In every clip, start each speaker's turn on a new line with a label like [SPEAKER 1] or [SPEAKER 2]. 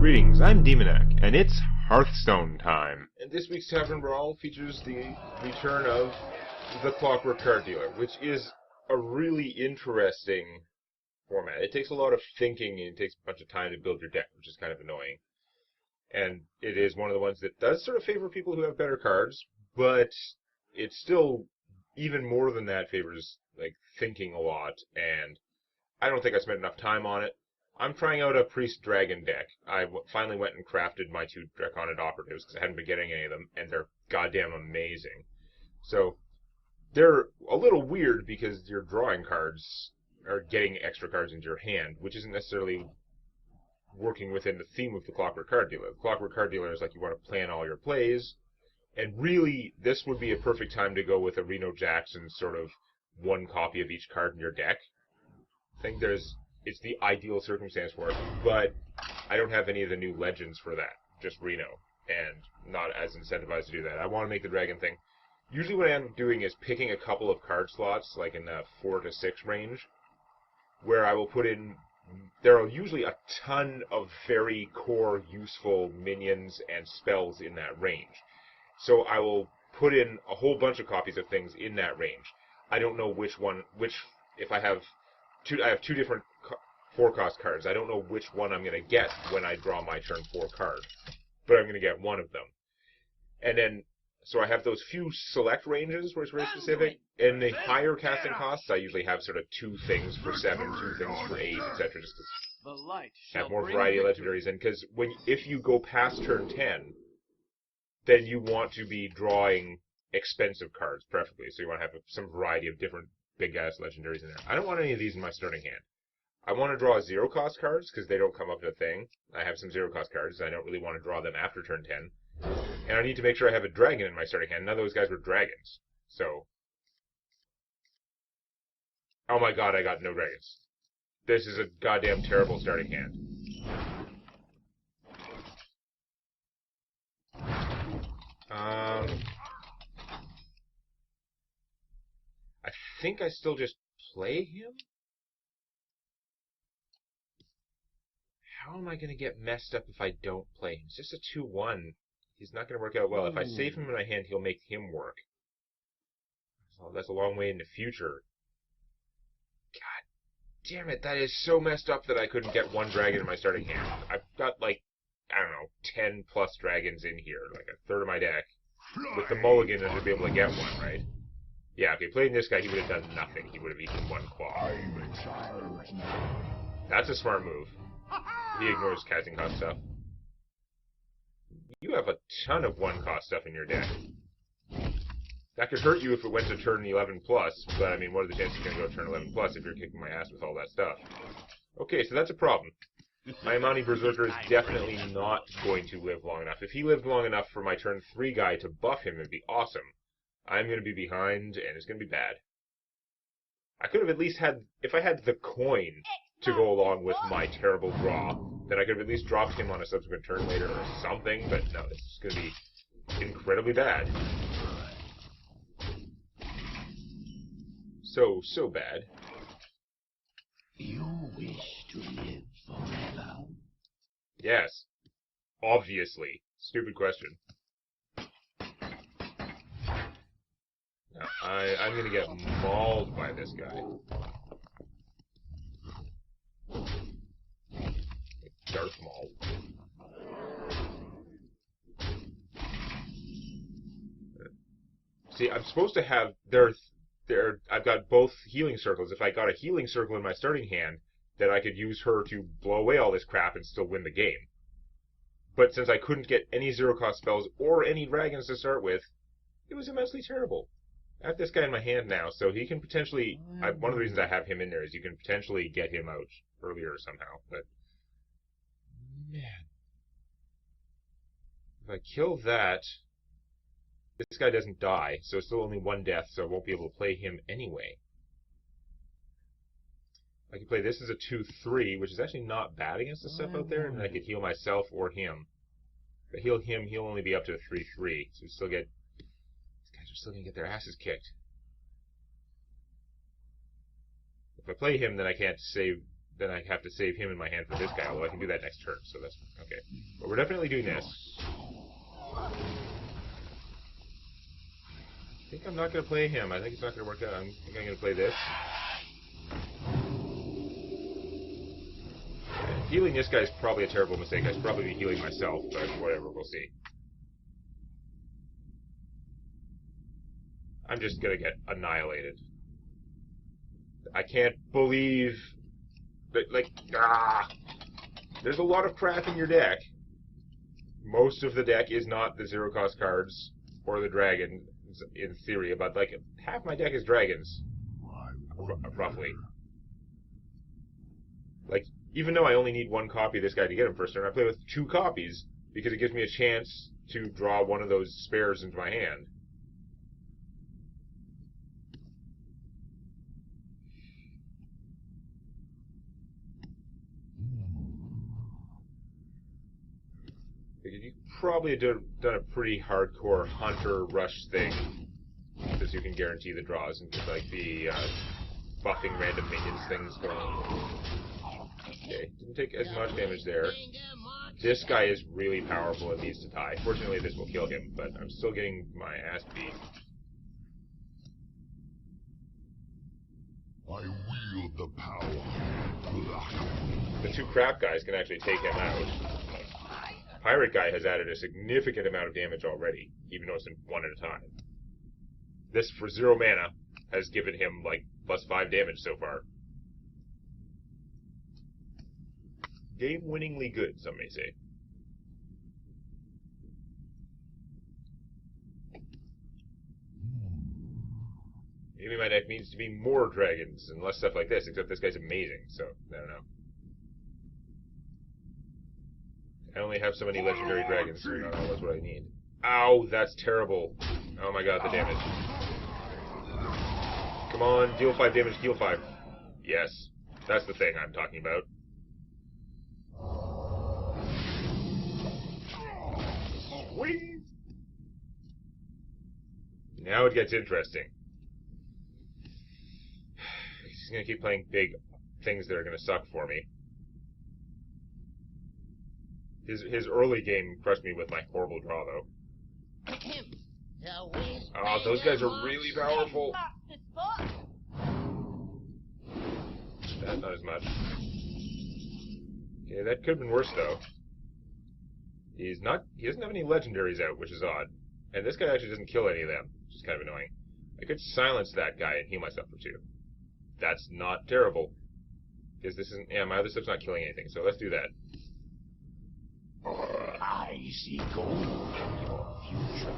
[SPEAKER 1] Greetings, I'm Demonac, and it's Hearthstone time.
[SPEAKER 2] And this week's Tavern Brawl features the return of the Clockwork card dealer, which is a really interesting format. It takes a lot of thinking and it takes a bunch of time to build your deck, which is kind of annoying. And it is one of the ones that does sort of favor people who have better cards, but it still, even more than that, favors like thinking a lot, and I don't think I spent enough time on it. I'm trying out a Priest Dragon deck. I finally went and crafted my 2 Draconic Operatives because I hadn't been getting any of them, and they're goddamn amazing. So, they're a little weird because you're drawing cards, or getting extra cards into your hand, which isn't necessarily working within the theme of the Clockwork Card Dealer. The Clockwork Card Dealer is like you want to plan all your plays, and really, this would be a perfect time to go with a Reno Jackson sort of 1 copy of each card in your deck. I think it's the ideal circumstance for it, but I don't have any of the new legends for that, just Reno, and not as incentivized to do that. I want to make the dragon thing. Usually what I end up doing is picking a couple of card slots, like in the 4 to 6 range, where I will put in, there are usually a ton of very core, useful minions and spells in that range. So I will put in a whole bunch of copies of things in that range. I don't know if I have two different 4-cost cards. I don't know which one I'm going to get when I draw my turn 4 card, but I'm going to get one of them. And then, so I have those few select ranges where it's very specific. In the higher casting costs, I usually have sort of 2 things for 7, 2 things for 8, etc. Just to have more variety of legendaries. And because if you go past turn 10, then you want to be drawing expensive cards, preferably. So you want to have some variety of different big-ass legendaries in there. I don't want any of these in my starting hand. I want to draw 0-cost cards, because they don't come up in a thing. I have some 0-cost cards, I don't really want to draw them after turn 10. And I need to make sure I have a dragon in my starting hand. None of those guys were dragons. So... oh my god, I got no dragons. This is a goddamn terrible starting hand. I think I still just play him? How am I going to get messed up if I don't play him? It's just a 2-1. He's not going to work out well. If I save him in my hand, he'll make him work. So that's a long way in the future. God damn it, that is so messed up that I couldn't get 1 dragon in my starting hand. I've got, like, I don't know, 10 plus dragons in here, like a third of my deck. With the mulligan, I should be able to get one, right? Yeah, if he played this guy, he would have done nothing. He would have eaten 1 claw. That's a smart move. He ignores casting cost stuff. You have a ton of 1-cost stuff in your deck. That could hurt you if it went to turn 11 plus, but I mean, what are the chances you're going to go turn 11 plus if you're kicking my ass with all that stuff? Okay, so that's a problem. My Imani Berserker is definitely not going to live long enough. If he lived long enough for my turn 3 guy to buff him, it'd be awesome. I'm going to be behind, and it's going to be bad. I could have at least had, if I had the coin to go along with my terrible draw, then I could have at least dropped him on a subsequent turn later or something, but no, this is going to be incredibly bad. So bad.
[SPEAKER 3] You wish to live forever?
[SPEAKER 2] Yes. Obviously. Stupid question. Now, I'm gonna get mauled by this guy. Darth Maul. See, I'm supposed to have... I've got both healing circles. If I got a healing circle in my starting hand, then I could use her to blow away all this crap and still win the game. But since I couldn't get any 0-cost spells or any dragons to start with, it was immensely terrible. I have this guy in my hand now, so he can potentially... one of the reasons I have him in there is you can potentially get him out earlier somehow, but... man. If I kill that... this guy doesn't die, so it's still only 1 death, so I won't be able to play him anyway. I could play this as a 2-3, which is actually not bad against the stuff out there, and I could heal myself or him. If I heal him, he'll only be up to a 3-3, so we still get... these guys are still going to get their asses kicked. If I play him, then I can't save then I have to save him in my hand for this guy, although I can do that next turn, so that's okay. But we're definitely doing this. I think I'm not going to play him. I think it's not going to work out. I think I'm going to play this. Healing this guy is probably a terrible mistake. I should probably be healing myself, but whatever, we'll see. I'm just going to get annihilated. I can't believe that, like, there's a lot of crap in your deck. Most of the deck is not the zero-cost cards or the dragons, in theory, but, like, half my deck is dragons, roughly. Like, even though I only need one copy of this guy to get him first turn, I play with 2 copies because it gives me a chance to draw one of those spares into my hand. You probably have done a pretty hardcore hunter rush thing, because you can guarantee the draws and just like the buffing random minions things going on. Okay, didn't take as much damage there. This guy is really powerful and needs to die. Fortunately, this will kill him, but I'm still getting my ass beat.
[SPEAKER 3] I wield the power.
[SPEAKER 2] The 2 crap guys can actually take him out. Pirate guy has added a significant amount of damage already, even though it's in 1 at a time. This, for 0 mana, has given him, like, +5 damage so far. Game-winningly good, some may say. Maybe my deck needs to be more dragons and less stuff like this, except this guy's amazing, so, I don't know. I only have so many legendary dragons, so I don't know that's what I need. Ow, that's terrible. Oh my god, the damage. Come on, deal 5 damage, heal 5. Yes, that's the thing I'm talking about. Sweet! Now it gets interesting. He's gonna keep playing big things that are gonna suck for me. His early game crushed me with my horrible draw, though. Oh, those guys are really powerful. That's not as much. Okay, that could have been worse, though. He doesn't have any legendaries out, which is odd. And this guy actually doesn't kill any of them, which is kind of annoying. I could silence that guy and heal myself for 2. That's not terrible. Because this isn't... Yeah, my other stuff's not killing anything, so let's do that.
[SPEAKER 3] I see gold in your future.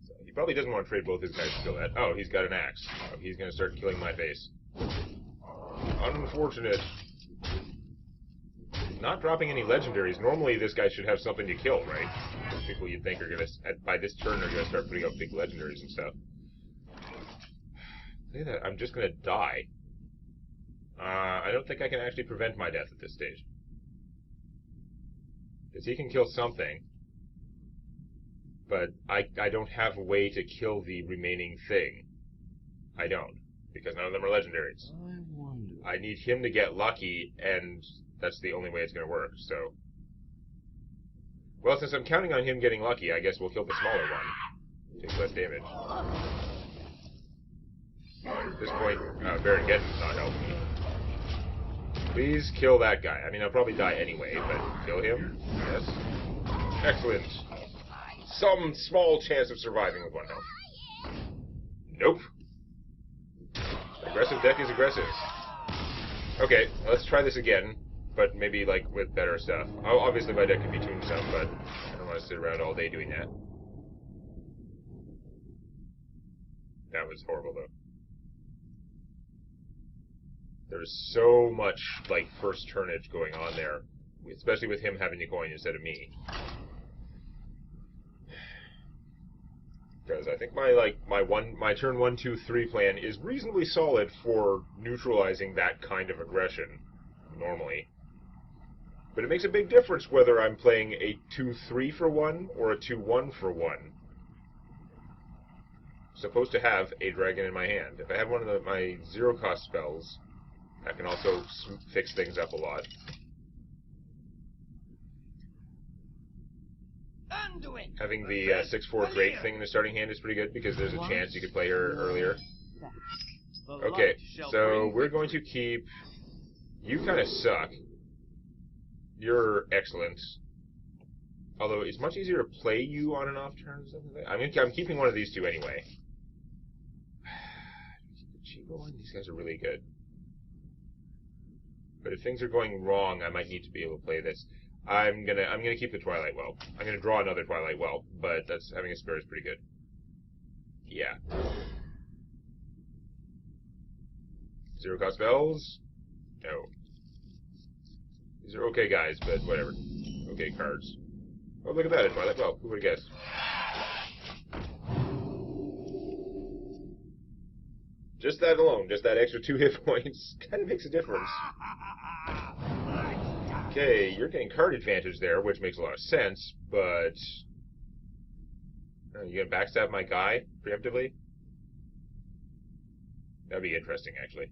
[SPEAKER 2] So he probably doesn't want to trade both his guys to kill that. Oh, he's got an axe. Oh, he's going to start killing my face. Unfortunate. Not dropping any legendaries. Normally this guy should have something to kill, right? People you'd think are going to, by this turn, are going to start putting out big legendaries and stuff. Say that, I'm just going to die. I don't think I can actually prevent my death at this stage. Because he can kill something. But I don't have a way to kill the remaining thing. I don't. Because none of them are legendaries. I need him to get lucky, and that's the only way it's going to work, so... Well, since I'm counting on him getting lucky, I guess we'll kill the smaller one. Takes less damage. At this point, Baron Geddon's not helping me. Please kill that guy. I mean, I'll probably die anyway, but kill him? Yes. Excellent. Some small chance of surviving with 1 health. Nope. Aggressive deck is aggressive. Okay, let's try this again, but maybe, like, with better stuff. Oh, obviously my deck can be tuned some, but I don't want to sit around all day doing that. That was horrible, though. There's so much, like, first turnage going on there, especially with him having to coin instead of me. Because I think my turn 1, 2, 3 plan is reasonably solid for neutralizing that kind of aggression, normally. But it makes a big difference whether I'm playing a 2-3 for 1 or a 2-1 for 1. I'm supposed to have a dragon in my hand. If I have one of my 0-cost spells, I can also fix things up a lot. Having the 6-4 Drake thing in the starting hand is pretty good because there's a chance you could play her earlier. Okay, so we're going to keep... You kind of suck. You're excellent. Although it's much easier to play you on and off turns. I'm keeping one of these two anyway. Keep the Chico one. These guys are really good. But if things are going wrong, I might need to be able to play this. I'm gonna keep the Twilight Well. I'm gonna draw another Twilight Well, but that's having a spare is pretty good. Yeah. 0-cost spells? No. These are okay guys, but whatever. Okay cards. Oh, look at that, a Twilight Well. Who would have guessed? Just that alone, just that extra 2 hit points, kind of makes a difference. Okay, you're getting card advantage there, which makes a lot of sense, but... you gonna backstab my guy, preemptively? That'd be interesting, actually.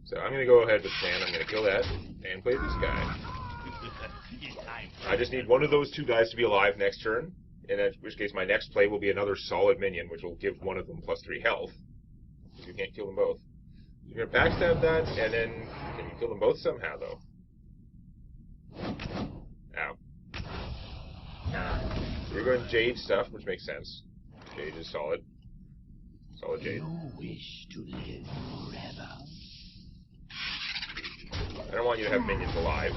[SPEAKER 2] So I'm gonna go ahead with the plan, I'm gonna kill that, and play this guy. I just need one of those 2 guys to be alive next turn, in which case my next play will be another solid minion, which will give one of them +3 health. Because you can't kill them both. You're going to backstab that, and then can you kill them both somehow, though? Ow. So you're going Jade stuff, which makes sense. Jade is solid. Solid Jade.
[SPEAKER 3] You wish to live forever.
[SPEAKER 2] I don't want you to have minions alive.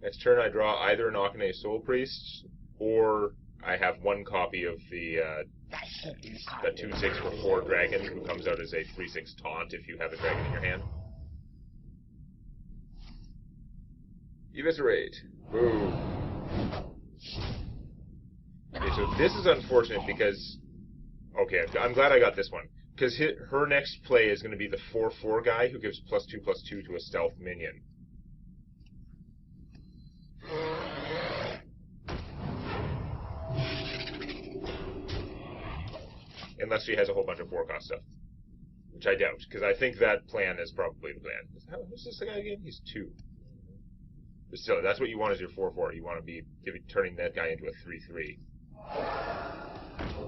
[SPEAKER 2] Next turn I draw either an Akane Soul Priest, or I have 1 copy of the 2/6 for 4 dragon, who comes out as a 3/6 taunt if you have a dragon in your hand. Eviscerate. Boo. Okay, so this is unfortunate because... Okay, I'm glad I got this one. Because her next play is going to be the 4/4 guy who gives +2/+2 to a stealth minion. Unless she has a whole bunch of 4-cost stuff. Which I doubt, because I think that plan is probably the plan. Who's this guy again? He's 2. But still, that's what you want as your 4/4. You want to be turning that guy into a 3/3.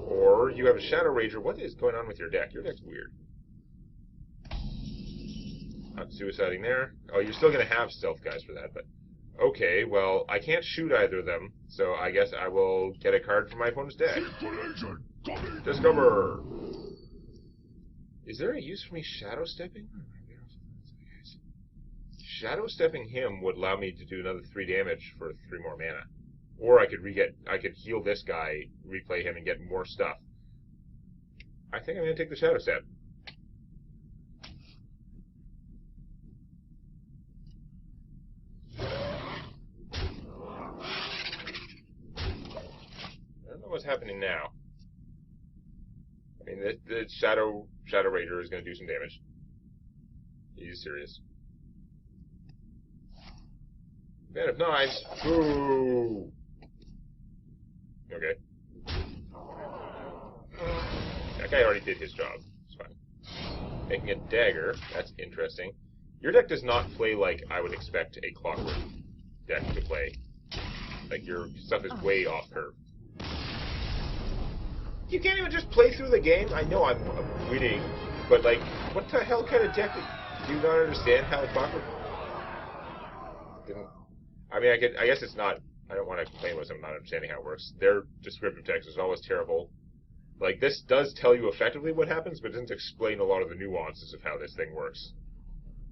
[SPEAKER 2] Or you have a Shadow Rager. What is going on with your deck? Your deck's weird. Not suiciding there. Oh, you're still going to have stealth guys for that, but... Okay, well, I can't shoot either of them, so I guess I will get a card from my opponent's deck. Discover! Is there a use for me shadow stepping? Shadow stepping him would allow me to do another 3 damage for 3 more mana. Or I could heal this guy, replay him, and get more stuff. I think I'm going to take the shadow step. I don't know what's happening now. I mean, the Shadow Rager is going to do some damage. He's serious. Man of Knives. Ooh. Okay. That guy already did his job. It's fine. Making a dagger. That's interesting. Your deck does not play like I would expect a Clockwork deck to play. Like, your stuff is way off curve. You can't even just play through the game? I know I'm winning, but, like, what the hell kind of deck do you not understand how Clockwork... I mean, I guess it's not... I don't want to complain about them not understanding how it works. Their descriptive text is always terrible. Like, this does tell you effectively what happens, but it doesn't explain a lot of the nuances of how this thing works.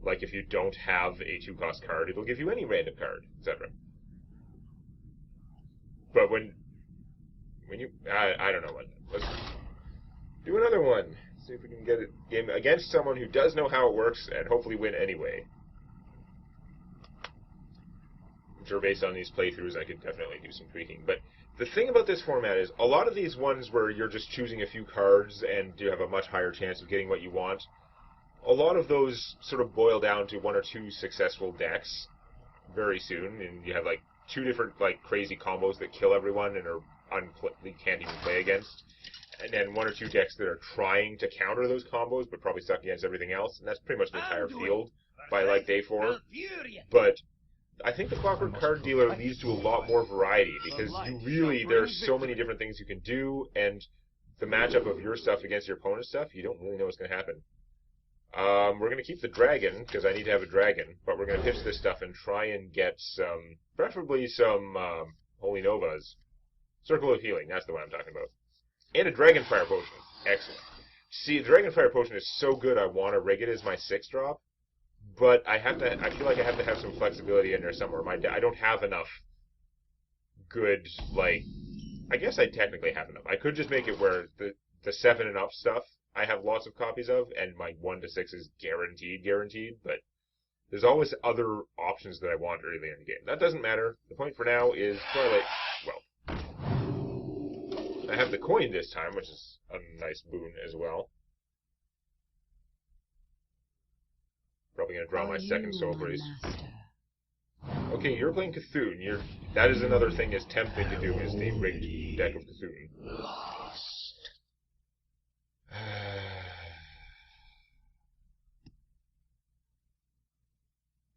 [SPEAKER 2] Like, if you don't have a 2-cost card, it'll give you any random card, etc. But when you... I don't know what... Let's do another one. See if we can get a game against someone who does know how it works, and hopefully win anyway. I'm sure based on these playthroughs I could definitely do some tweaking. But the thing about this format is, a lot of these ones where you're just choosing a few cards and you have a much higher chance of getting what you want, a lot of those sort of boil down to 1 or 2 successful decks very soon, and you have like 2 different like crazy combos that kill everyone and are you can't even play against, and then 1 or 2 decks that are trying to counter those combos but probably suck against everything else, and that's pretty much the entire field by like day 4. But I think the Clockwork card dealer leads to a lot more variety because there's so many different things you can do, and the matchup of your stuff against your opponent's stuff, you don't really know what's going to happen. We're going to keep the dragon, because I need to have a dragon, but we're going to pitch this stuff and try and get preferably some Holy Novas. Circle of Healing, that's the one I'm talking about. And a Dragonfire Potion. Excellent. See, the Dragonfire Potion is so good I want to rig it as my 6-drop, but I feel like I have to have some flexibility in there somewhere. I don't have enough good, like, I guess I technically have enough. I could just make it where the 7 and up stuff I have lots of copies of, and my 1 to 6 is guaranteed, but there's always other options that I want early in the game. That doesn't matter. The point for now is Twilight. Well, I have the coin this time, which is a nice boon as well. Probably going to draw my second Soul Breeze. Okay, you're playing Cthulhu. That is another thing that's tempting to do, is the rigged deck of Cthulhu.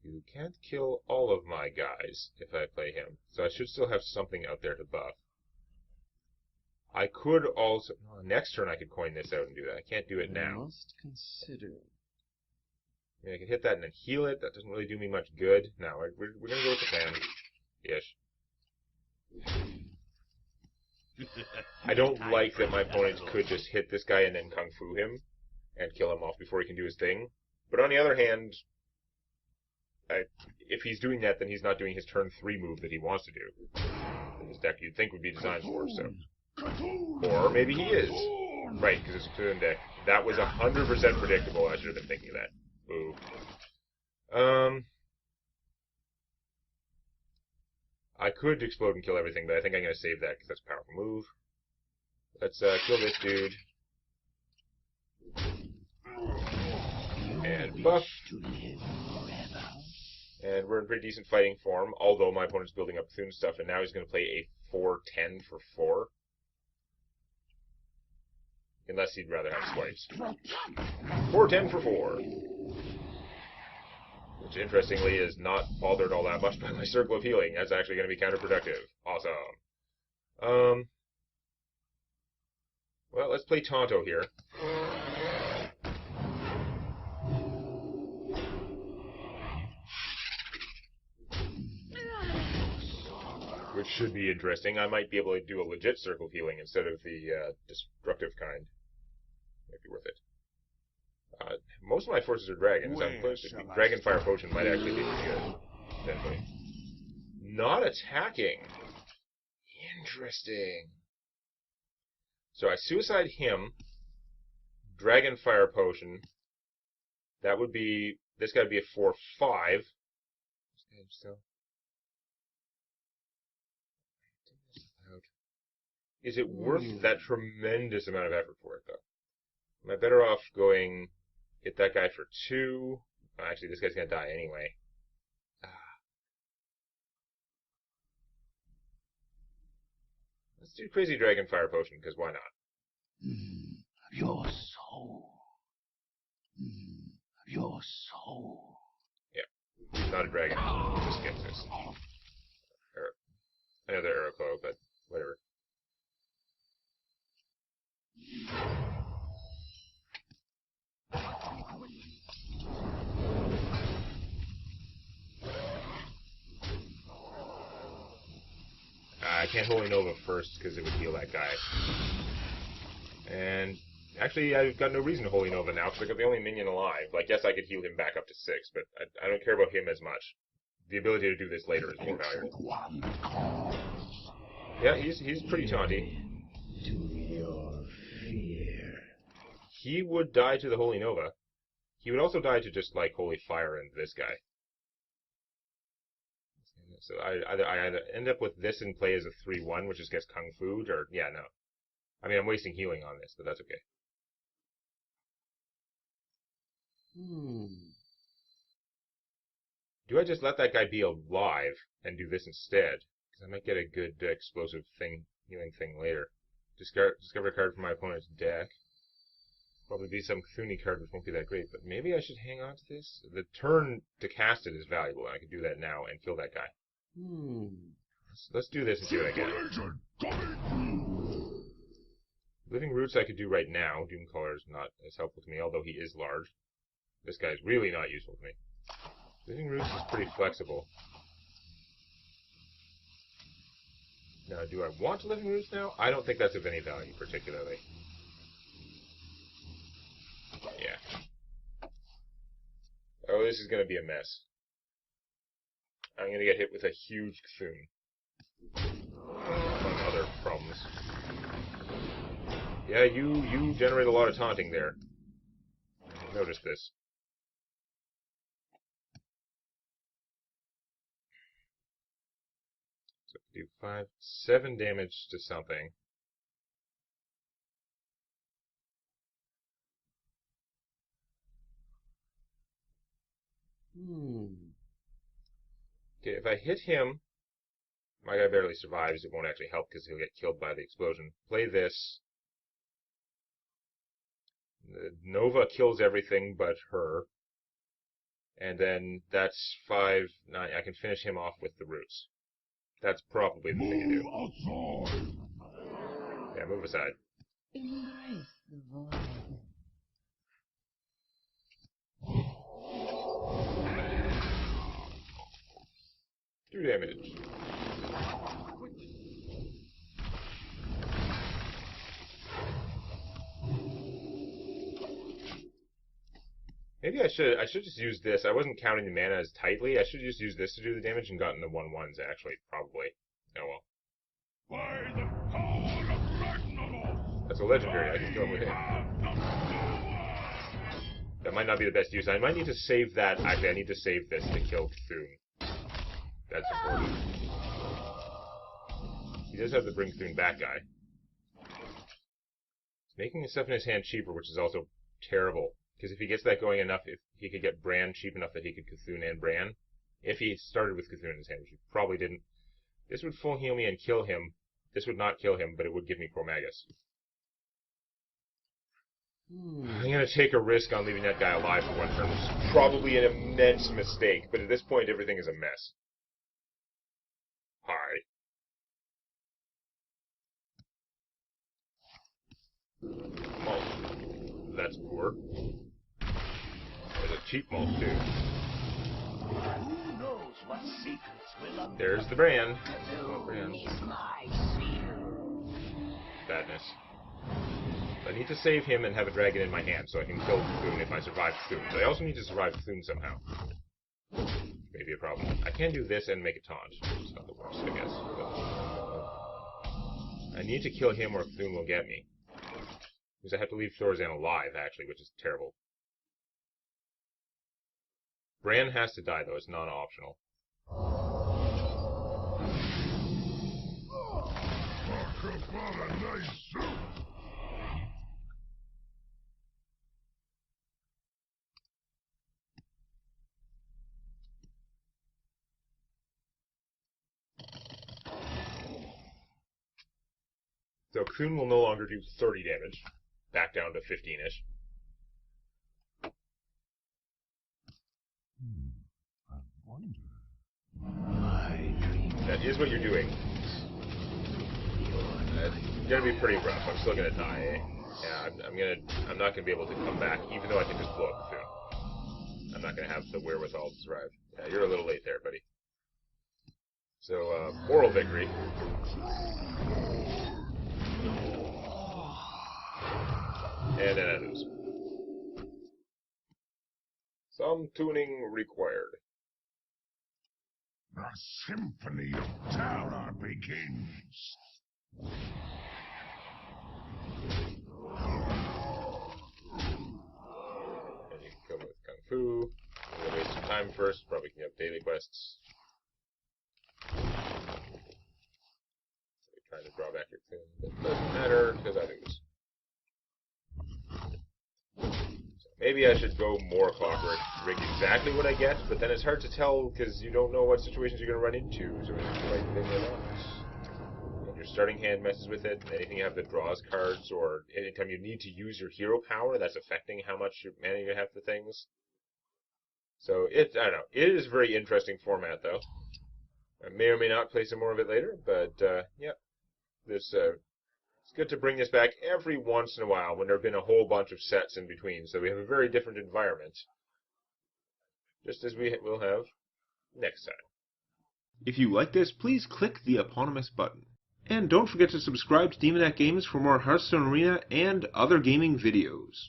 [SPEAKER 2] You can't kill all of my guys if I play him, so I should still have something out there to buff. I could also... next turn I could coin this out and do that. I can't do it now.
[SPEAKER 3] Must consider.
[SPEAKER 2] I mean, I could hit that and then heal it. That doesn't really do me much good. No, we're going to go with the plan. Ish. I don't like that my opponent could just hit this guy and then Kung Fu him and kill him off before he can do his thing. But on the other hand, if he's doing that, then he's not doing his turn 3 move that he wants to do. His deck you'd think would be designed for, so. Or maybe he is. Right, because it's a Cthulhu deck. That was 100% predictable. I should have been thinking of that. Boo. I could explode and kill everything, but I think I'm going to save that because that's a powerful move. Let's kill this dude. And buff. And we're in pretty decent fighting form, although my opponent's building up Cthulhu stuff, and now he's going to play a 4-10 for 4. Unless he'd rather have swipes. 4-10 for 4. Which, interestingly, is not bothered all that much by my Circle of Healing. That's actually going to be counterproductive. Awesome. Well, let's play Tonto here. Which should be interesting. I might be able to do a legit Circle of Healing instead of the destructive kind. Might be worth it. Most of my forces are dragons. Dragonfire Potion might actually be pretty good. Potentially. Not attacking. Interesting. So I suicide him. Dragonfire Potion. That would be... This guy would be a 4-5. Still. Is it worth that tremendous amount of effort for it, though? Am I better off going hit that guy for 2? Oh, actually, this guy's going to die anyway. Let's do Crazy Dragonfire Potion, because why not?
[SPEAKER 3] Your soul. Your soul.
[SPEAKER 2] Yeah. He's not a dragon. He just gets this. Another arrow claw, but whatever. I can't Holy Nova first because it would heal that guy. And actually, I've got no reason to Holy Nova now because I got the only minion alive. Like, yes, I could heal him back up to 6, but I don't care about him as much. The ability to do this later is more valuable. Yeah, he's pretty taunty.
[SPEAKER 3] To your fear.
[SPEAKER 2] He would die to the Holy Nova. He would also die to just, like, Holy Fire and this guy. So I either end up with this and play as a 3-1, which just gets Kung Fu'd, or, yeah, no. I mean, I'm wasting healing on this, but that's okay. Do I just let that guy be alive and do this instead? Because I might get a good explosive thing, healing thing later. Discover a card from my opponent's deck. Probably be some Cthulhu card, which won't be that great, but maybe I should hang on to this? The turn to cast it is valuable, and I could do that now and kill that guy. Let's do this and see what I get. Living Roots I could do right now. Doomcaller is not as helpful to me, although he is large. This guy's really not useful to me. Living Roots is pretty flexible. Now, do I want Living Roots now? I don't think that's of any value, particularly. Yeah. Oh, this is going to be a mess. I'm going to get hit with a huge Cthulhu. Among other problems. Yeah, you generate a lot of taunting there. I've noticed this. So do 7 damage to something. Okay, if I hit him, my guy barely survives. It won't actually help because he'll get killed by the explosion. Play this. The Nova kills everything but her. And then that's 5, 9. I can finish him off with the roots. That's probably the thing to do. Yeah, move aside.
[SPEAKER 4] Embrace the void.
[SPEAKER 2] 2 damage. Maybe I should just use this. I wasn't counting the mana as tightly. I should just use this to do the damage and gotten the 1/1s actually, probably. Oh well.
[SPEAKER 3] By the power of Ragnarok!
[SPEAKER 2] That's a legendary. I can kill him with it. That might not be the best use. I might need to save that. Actually, I need to save this to kill Cthulhu. That's important. He does have the Bring Cthulhu back guy. He's making his stuff in his hand cheaper, which is also terrible. Because if he gets that going enough, if he could get Bran cheap enough that he could Cthulhu and Bran, if he started with Cthulhu in his hand, which he probably didn't, this would full heal me and kill him. This would not kill him, but it would give me Cormagus. I'm going to take a risk on leaving that guy alive for 1 turn, which is probably an immense mistake, but at this point everything is a mess. Hi. Malt. That's poor. There's a cheap malt too.
[SPEAKER 3] Who knows what secrets will uncover?
[SPEAKER 2] There's the Bran.
[SPEAKER 3] Cthulhu is my seal.
[SPEAKER 2] Badness. I need to save him and have a dragon in my hand so I can kill Cthulhu if I survive Cthulhu. But I also need to survive Cthulhu somehow. Maybe a problem. I can do this and make a taunt. It's not the worst, I guess. But I need to kill him or Cthulhu will get me. Because I have to leave Thorazan alive, actually, which is terrible. Bran has to die, though. It's non-optional. So Cthulhu will no longer do 30 damage. Back down to 15-ish.
[SPEAKER 3] I wonder. My dream.
[SPEAKER 2] That is what you're doing. It's gonna be pretty rough. I'm still gonna die. Yeah, I'm not gonna be able to come back, even though I can just blow up Cthulhu. I'm not gonna have the wherewithal to survive. Yeah, you're a little late there, buddy. So, moral victory. And then I lose. Some tuning required.
[SPEAKER 3] The symphony of terror begins.
[SPEAKER 2] And you can kill him with Kung Fu. I'm gonna waste some time first, probably can have daily quests. So you're trying to draw back your thing, but it doesn't matter because I lose. So Maybe I should go more Clockwork, rig exactly what I get, but then it's hard to tell because you don't know what situations you're going to run into, so it's the right thing or not. And your starting hand messes with it, and anything you have that draws cards, or anytime you need to use your hero power, that's affecting how much mana you have for things. So, I don't know. It is a very interesting format, though. I may or may not play some more of it later, but, yeah. It's good to bring this back every once in a while when there have been a whole bunch of sets in between, so we have a very different environment. Just as we will have next time.
[SPEAKER 1] If you like this, please click the eponymous button. And don't forget to subscribe to Demonac Games for more Hearthstone Arena and other gaming videos.